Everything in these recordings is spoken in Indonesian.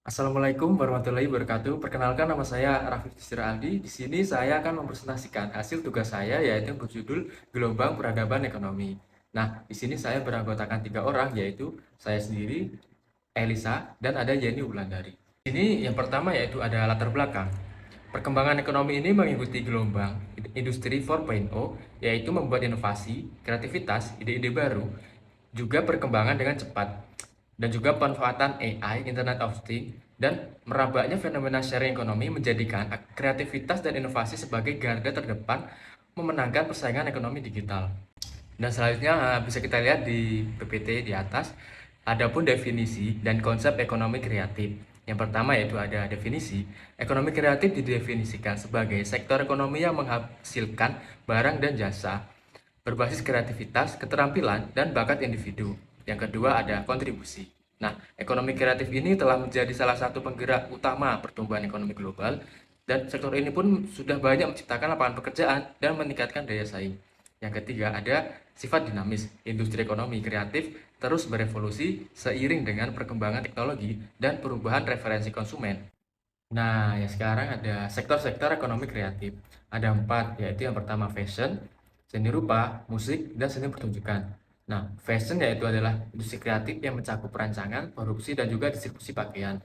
Assalamualaikum warahmatullahi wabarakatuh. Perkenalkan nama saya Raffi Tisra Aldi. Di sini saya akan mempresentasikan hasil tugas saya yaitu berjudul Gelombang Peradaban Ekonomi. Nah, di sini saya beranggotakan 3 orang yaitu saya sendiri, Elisa, dan ada Yeni Wulandari. Ini yang pertama yaitu ada latar belakang. Perkembangan ekonomi ini mengikuti gelombang industri 4.0 yaitu membuat inovasi, kreativitas, ide-ide baru, juga perkembangan dengan cepat dan juga pemanfaatan AI, Internet of Things, dan merambahnya fenomena sharing ekonomi menjadikan kreativitas dan inovasi sebagai garda terdepan memenangkan persaingan ekonomi digital. Dan selanjutnya bisa kita lihat di PPT di atas, adapun definisi dan konsep ekonomi kreatif. Yang pertama yaitu ada definisi, ekonomi kreatif didefinisikan sebagai sektor ekonomi yang menghasilkan barang dan jasa berbasis kreativitas, keterampilan, dan bakat individu. Yang kedua ada kontribusi. Nah, ekonomi kreatif ini telah menjadi salah satu penggerak utama pertumbuhan ekonomi global, dan sektor ini pun sudah banyak menciptakan lapangan pekerjaan dan meningkatkan daya saing. Yang ketiga ada sifat dinamis. Industri ekonomi kreatif terus berevolusi seiring dengan perkembangan teknologi dan perubahan referensi konsumen. Nah, ya sekarang ada sektor-sektor ekonomi kreatif. Ada 4, yaitu yang pertama fashion, seni rupa, musik, dan seni pertunjukan. Nah, fashion yaitu adalah industri kreatif yang mencakup perancangan, produksi, dan juga distribusi pakaian.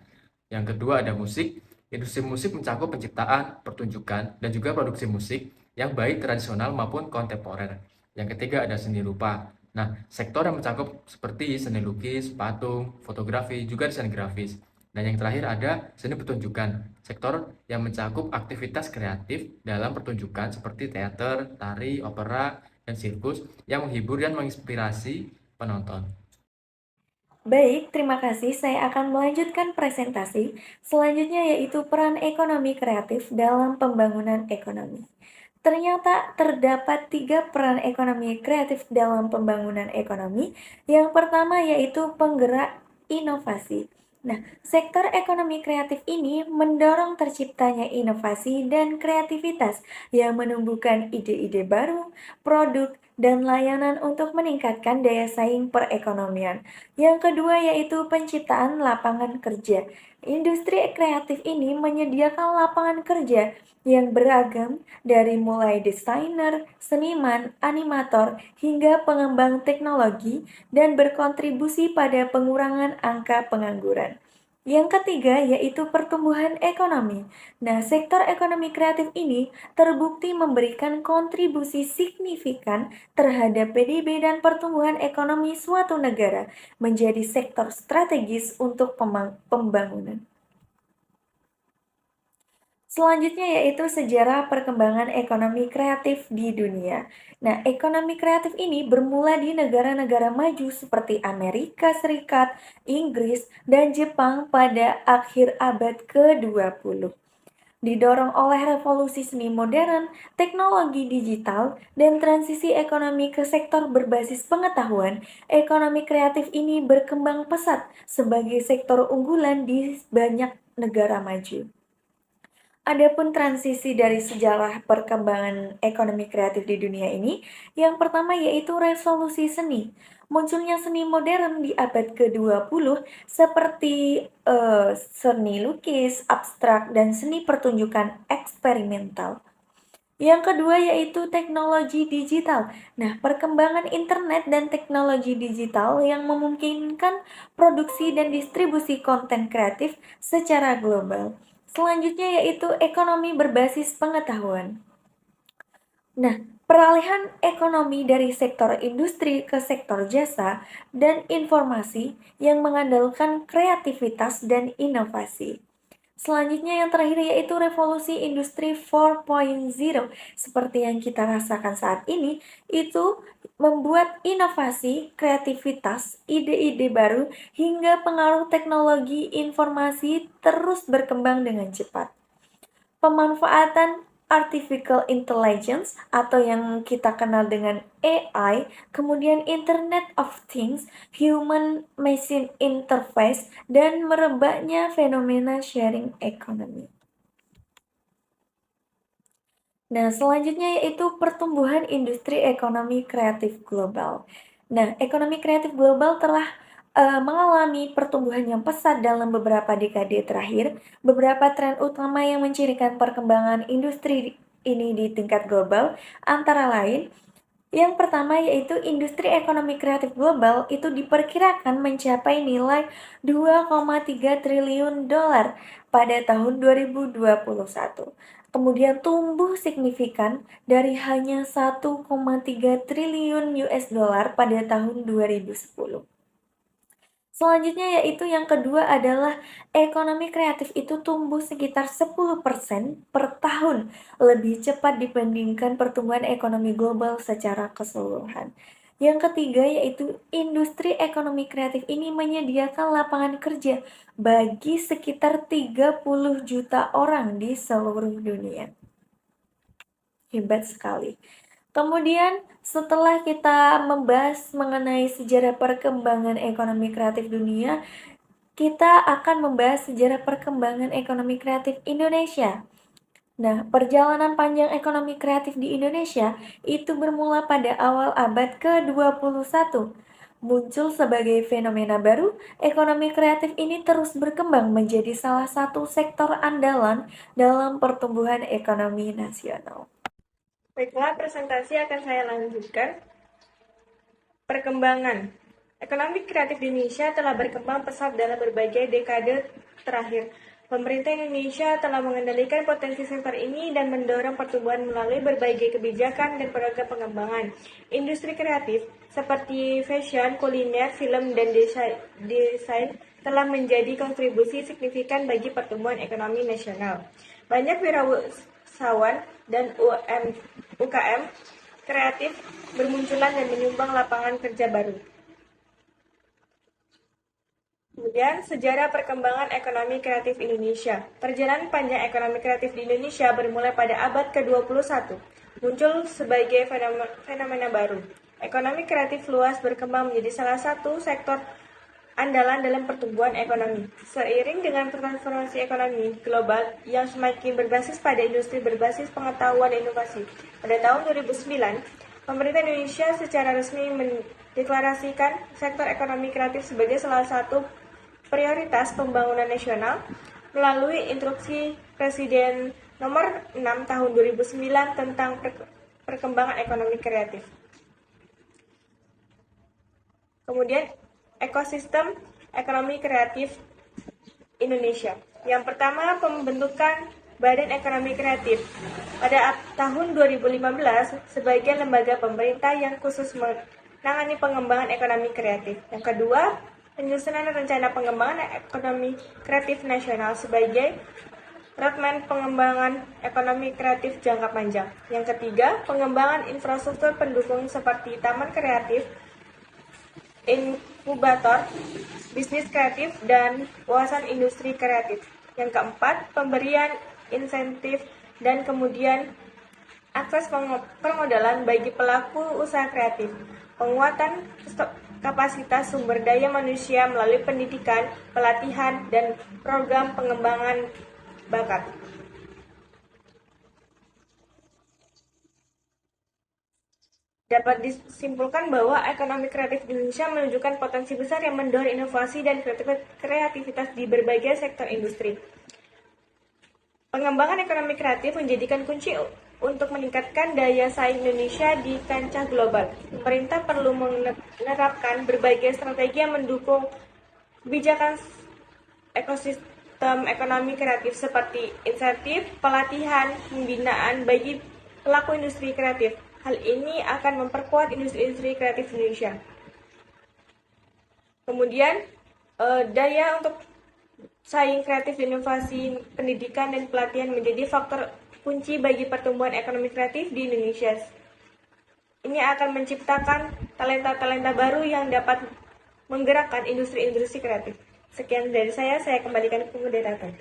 Yang kedua ada musik. Industri musik mencakup penciptaan, pertunjukan, dan juga produksi musik yang baik tradisional maupun kontemporer. Yang ketiga ada seni rupa. Nah, sektor yang mencakup seperti seni lukis, patung, fotografi, juga desain grafis. Dan yang terakhir ada seni pertunjukan, sektor yang mencakup aktivitas kreatif dalam pertunjukan seperti teater, tari, opera, dan sirkus yang menghibur dan menginspirasi penonton. Baik, terima kasih. Saya akan melanjutkan presentasi selanjutnya yaitu peran ekonomi kreatif dalam pembangunan ekonomi. Ternyata terdapat 3 peran ekonomi kreatif dalam pembangunan ekonomi. Yang pertama yaitu penggerak inovasi. Nah, sektor ekonomi kreatif ini mendorong terciptanya inovasi dan kreativitas yang menumbuhkan ide-ide baru, produk, dan layanan untuk meningkatkan daya saing perekonomian. Yang kedua yaitu penciptaan lapangan kerja. Industri kreatif ini menyediakan lapangan kerja yang beragam dari mulai desainer, seniman, animator, hingga pengembang teknologi dan berkontribusi pada pengurangan angka pengangguran. Yang ketiga yaitu pertumbuhan ekonomi. Nah, sektor ekonomi kreatif ini terbukti memberikan kontribusi signifikan terhadap PDB dan pertumbuhan ekonomi suatu negara menjadi sektor strategis untuk pembangunan. Selanjutnya yaitu sejarah perkembangan ekonomi kreatif di dunia. Nah, ekonomi kreatif ini bermula di negara-negara maju seperti Amerika Serikat, Inggris, dan Jepang pada akhir abad ke-20. Didorong oleh revolusi seni modern, teknologi digital, dan transisi ekonomi ke sektor berbasis pengetahuan, ekonomi kreatif ini berkembang pesat sebagai sektor unggulan di banyak negara maju. Adapun transisi dari sejarah perkembangan ekonomi kreatif di dunia ini, yang pertama yaitu revolusi seni. Munculnya seni modern di abad ke-20 seperti seni lukis, abstrak, dan seni pertunjukan eksperimental. Yang kedua yaitu teknologi digital. Nah, perkembangan internet dan teknologi digital yang memungkinkan produksi dan distribusi konten kreatif secara global. Selanjutnya yaitu ekonomi berbasis pengetahuan. Nah, peralihan ekonomi dari sektor industri ke sektor jasa dan informasi yang mengandalkan kreativitas dan inovasi. Selanjutnya yang terakhir yaitu revolusi industri 4.0 seperti yang kita rasakan saat ini itu membuat inovasi, kreativitas, ide-ide baru hingga pengaruh teknologi informasi terus berkembang dengan cepat. Pemanfaatan artificial intelligence atau yang kita kenal dengan AI, kemudian Internet of Things, Human Machine Interface, dan merebaknya fenomena sharing economy. Nah, selanjutnya yaitu pertumbuhan industri ekonomi kreatif global. Nah, ekonomi kreatif global telah mengalami pertumbuhan yang pesat dalam beberapa dekade terakhir. Beberapa tren utama yang mencirikan perkembangan industri ini di tingkat global antara lain, yang pertama yaitu industri ekonomi kreatif global itu diperkirakan mencapai nilai 2,3 triliun dolar pada tahun 2021. Kemudian tumbuh signifikan dari hanya 1,3 triliun US dollar pada tahun 2010. Selanjutnya yaitu yang kedua adalah ekonomi kreatif itu tumbuh sekitar 10% per tahun, lebih cepat dibandingkan pertumbuhan ekonomi global secara keseluruhan. Yang ketiga yaitu industri ekonomi kreatif ini menyediakan lapangan kerja bagi sekitar 30 juta orang di seluruh dunia. Hebat sekali. Kemudian setelah kita membahas mengenai sejarah perkembangan ekonomi kreatif dunia, kita akan membahas sejarah perkembangan ekonomi kreatif Indonesia. Nah, perjalanan panjang ekonomi kreatif di Indonesia itu bermula pada awal abad ke-21. Muncul sebagai fenomena baru, ekonomi kreatif ini terus berkembang menjadi salah satu sektor andalan dalam pertumbuhan ekonomi nasional. Baiklah, presentasi akan saya lanjutkan. Perkembangan ekonomi kreatif di Indonesia telah berkembang pesat dalam berbagai dekade terakhir. Pemerintah Indonesia telah mengendalikan potensi sektor ini dan mendorong pertumbuhan melalui berbagai kebijakan dan program pengembangan. Industri kreatif seperti fashion, kuliner, film, dan desain telah menjadi kontribusi signifikan bagi pertumbuhan ekonomi nasional. Banyak wirausahawan dan UKM kreatif bermunculan dan menyumbang lapangan kerja baru. Kemudian, sejarah perkembangan ekonomi kreatif Indonesia. Perjalanan panjang ekonomi kreatif di Indonesia bermula pada abad ke-21. Muncul sebagai fenomena baru. Ekonomi kreatif luas berkembang menjadi salah satu sektor andalan dalam pertumbuhan ekonomi. Seiring dengan transformasi ekonomi global yang semakin berbasis pada industri berbasis pengetahuan dan inovasi, pada tahun 2009, pemerintah Indonesia secara resmi mendeklarasikan sektor ekonomi kreatif sebagai salah satu prioritas pembangunan nasional melalui Instruksi Presiden Nomor 6 Tahun 2009 tentang perkembangan ekonomi kreatif. Kemudian, ekosistem ekonomi kreatif Indonesia. Yang pertama, pembentukan Badan Ekonomi Kreatif pada tahun 2015 sebagai lembaga pemerintah yang khusus menangani pengembangan ekonomi kreatif. Yang kedua, penyusunan rencana pengembangan ekonomi kreatif nasional sebagai roadmap pengembangan ekonomi kreatif jangka panjang. Yang ketiga, pengembangan infrastruktur pendukung seperti taman kreatif, inkubator, bisnis kreatif, dan wawasan industri kreatif. Yang keempat, pemberian insentif dan kemudian akses permodalan bagi pelaku usaha kreatif, penguatan kapasitas sumber daya manusia melalui pendidikan, pelatihan, dan program pengembangan bakat. Dapat disimpulkan bahwa ekonomi kreatif di Indonesia menunjukkan potensi besar yang mendorong inovasi dan kreativitas di berbagai sektor industri. Pengembangan ekonomi kreatif menjadikan kunci untuk meningkatkan daya saing Indonesia di kancah global. Pemerintah perlu menerapkan berbagai strategi yang mendukung kebijakan ekosistem ekonomi kreatif seperti insentif, pelatihan, pembinaan bagi pelaku industri kreatif. Hal ini akan memperkuat industri kreatif Indonesia. Kemudian, daya untuk saing kreatif, inovasi, pendidikan, dan pelatihan menjadi faktor kunci bagi pertumbuhan ekonomi kreatif di Indonesia. Ini akan menciptakan talenta-talenta baru yang dapat menggerakkan industri-industri kreatif. Sekian dari saya kembalikan ke moderator.